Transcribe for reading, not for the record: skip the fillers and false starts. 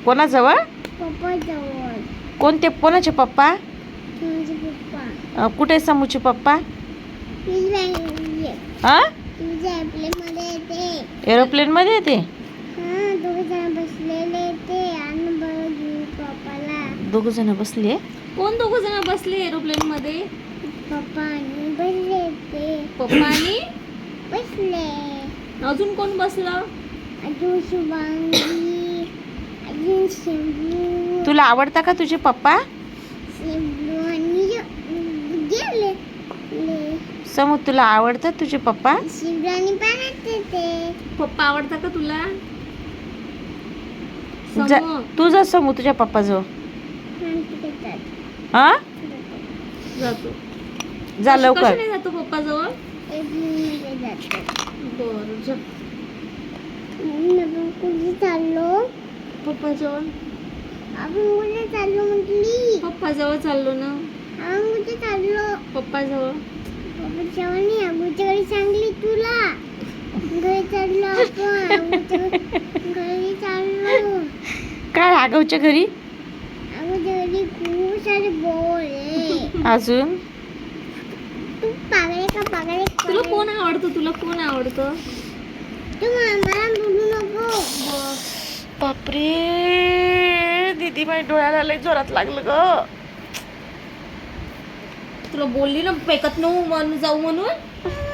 कोणाजवळ? पप्पा जवळ. कोणते कोणाचे पप्पा? तुझे पप्पा. कुठे समूचे पप्पा? हा मध्ये येते. एरोप्लेन मध्ये येते. हा, दोघ जण बसलेले ते आणि बघ पप्पाला. 2 जण बसले. कोण 2 जण बसले एरोप्लेन मध्ये? पप्पा आणि बसले ते. पप्पा आणि बसले. अजून कोण बसलं? अजून शुभांगी, अजून शिंबू. तुला आवडता का तुझे पप्पा? शिंबू आणि गेले. समू तुला आवडतात तुझे पप्पा? शिंबू आणि पाण्यात येते. पप्पा आवडता का तुला? जा, समू, तू जा समू तुझ्या पप्पाजवळ. हा जातो. जा लवकर. कशाने जातो पप्पा जवळ? मध्ये जातो. बरं जा. आपण कुठे चाललो? पप्पा जवळ. आपण कुठे चाललो म्हटली? पप्पा जवळ चाललो ना. आपण कुठे चाललो? पप्पा जवळ. पप्पा जवळ नाही, आगूच्या घरी सांगली तुला. घरी चाललो आपण. घरी चाललो. काय आगाऊच्या घरी? आगूच्या घरी खूप सारे बोल आहे. अजून तू पागळे का पागळे? तुला कोण आवडतं? तुला कोण आवडतं? तू मला बोलू नको. बापरे दीदी माझ्या डोळ्याला लय जोरात लागलं ग. तुला बोलली ना पेकत नको म्हणून जाऊ म्हणून.